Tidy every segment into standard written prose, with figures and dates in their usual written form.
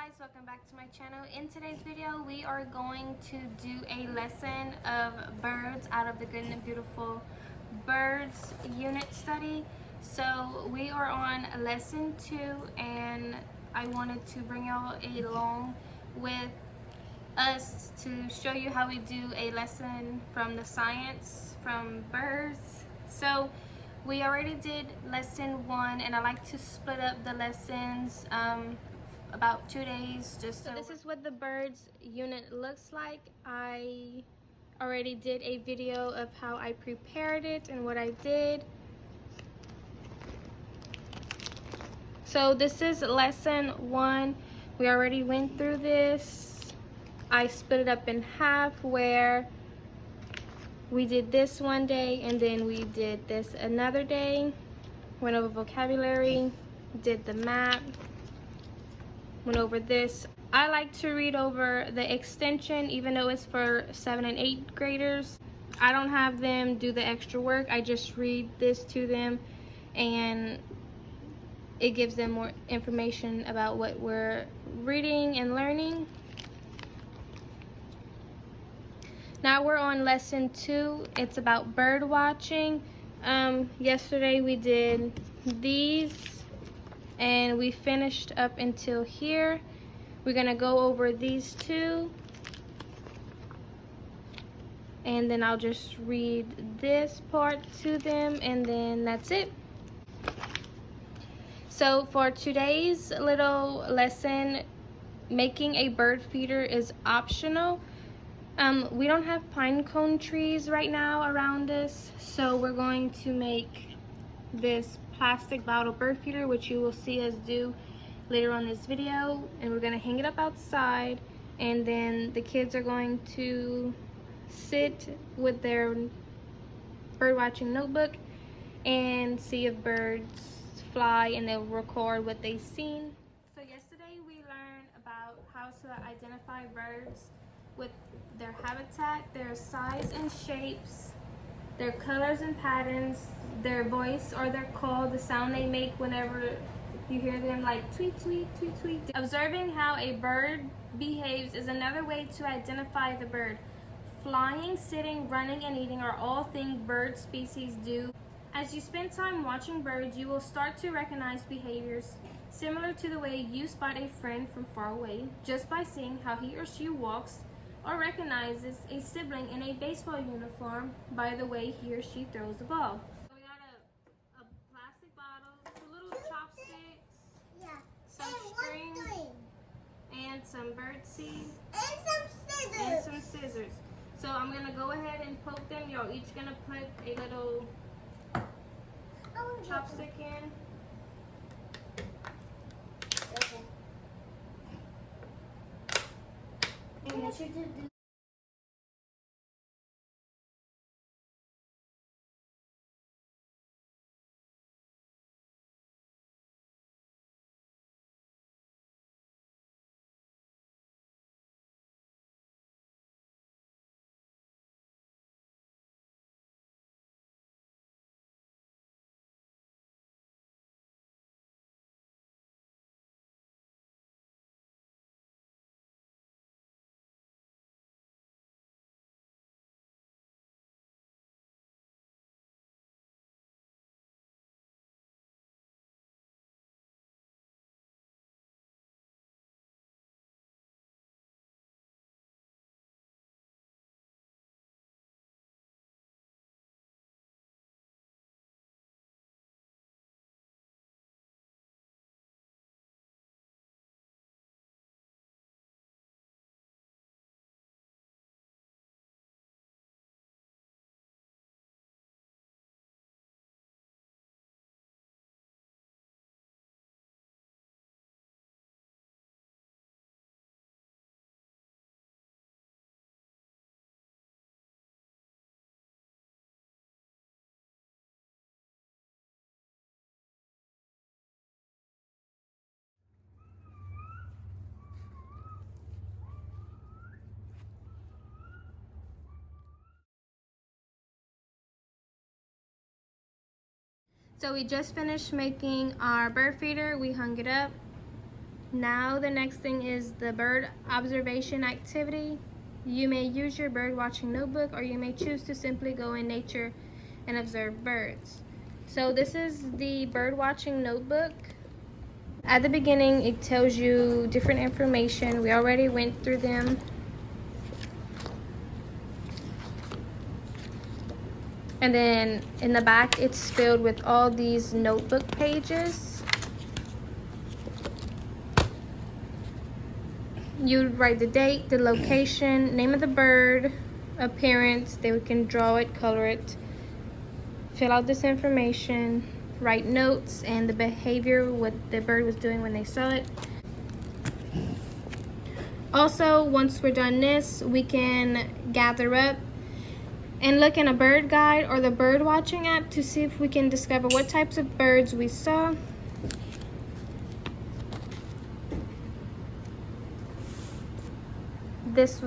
guys, welcome back to my channel. In today's video we are going to do a lesson of birds out of the Good and Beautiful Birds Unit study. So we are on lesson 2 and I wanted to bring y'all along with us to show you how we do a lesson from the science from birds. So we already did lesson 1 and I like to split up the lessons about 2 days just so this is what the birds unit looks like. I already did a video of how I prepared it and what I did. So this is lesson 1. We already went through this. I split it up in half where we did this one day and then we did this another day. Went over vocabulary, did the map, went over this. I like to read over the extension even though it's for 7th and 8th graders. I don't have them do the extra work. I just read this to them and it gives them more information about what we're reading and learning. Now we're on lesson 2. It's about bird watching. Yesterday we did these and we finished up until here. We're gonna go over these 2 and then I'll just read this part to them and then that's it. So for today's little lesson, making a bird feeder is optional. We don't have pine cone trees right now around us, so we're going to make this plastic bottle bird feeder, which you will see us do later on this video, and we're going to hang it up outside, and then the kids are going to sit with their bird watching notebook and see if birds fly, and they'll record what they've seen. So yesterday we learned about how to identify birds with their habitat, their size and shapes, their colors and patterns, their voice or their call, the sound they make whenever you hear them, like tweet, tweet, tweet, tweet. Observing how a bird behaves is another way to identify the bird. Flying, sitting, running, and eating are all things bird species do. As you spend time watching birds, you will start to recognize behaviors similar to the way you spot a friend from far away just by seeing how he or she walks, or recognizes a sibling in a baseball uniform by the way he or she throws the ball. So we got a plastic bottle, 2 little chopsticks, some string, and some bird seed, and some scissors. So I'm gonna go ahead and poke them. You're each gonna put a little chopstick in. Okay. And what should you do? So we just finished making our bird feeder. We hung it up Now the next thing is the bird observation activity. You may use your bird watching notebook, or you may choose to simply go in nature and observe birds. So this is the bird watching notebook. At the beginning, it tells you different information. We already went through them. And then in the back, it's filled with all these notebook pages. You write the date, the location, name of the bird, appearance. Then we can draw it, color it, fill out this information, write notes and the behavior, what the bird was doing when they saw it. Also, once we're done this, we can gather up and look in a bird guide or the bird watching app to see if we can discover what types of birds we saw. This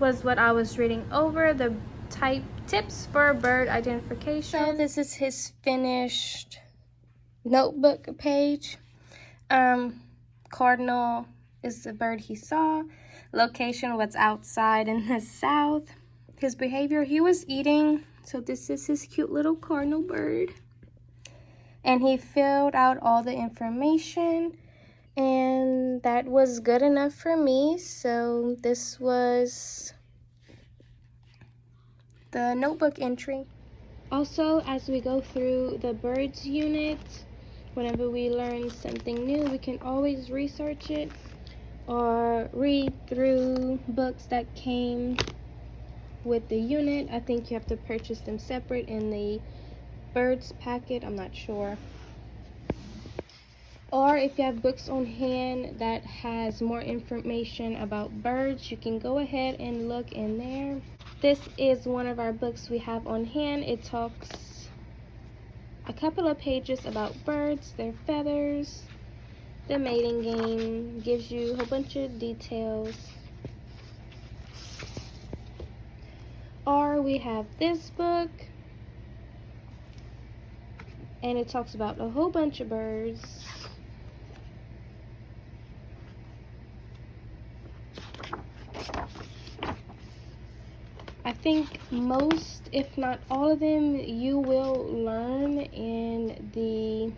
was what I was reading over, the type tips for bird identification. So this is his finished notebook page. Cardinal is the bird he saw. Location, what's outside in the south. His behavior, he was eating. So this is his cute little cardinal bird. And he filled out all the information. And that was good enough for me. So this was the notebook entry. Also, as we go through the birds unit, whenever we learn something new, we can always research it or read through books that came with the unit. I think you have to purchase them separate in the birds packet, I'm not sure. Or if you have books on hand that has more information about birds, you can go ahead and look in there. This is one of our books we have on hand. It talks a couple of pages about birds, their feathers, the mating game, gives you a whole bunch of details. Or we have this book, and it talks about a whole bunch of birds. I think most, if not all of them, you will learn in the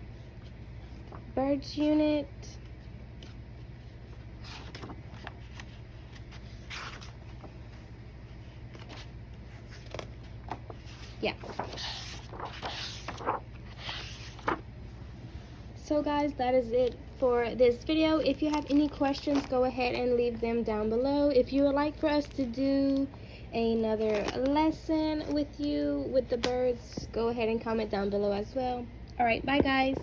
birds unit. Yeah. So guys, that is it for this video. If you have any questions, go ahead and leave them down below. If you would like for us to do another lesson with you with the birds, go ahead and comment down below as well. All right, bye guys.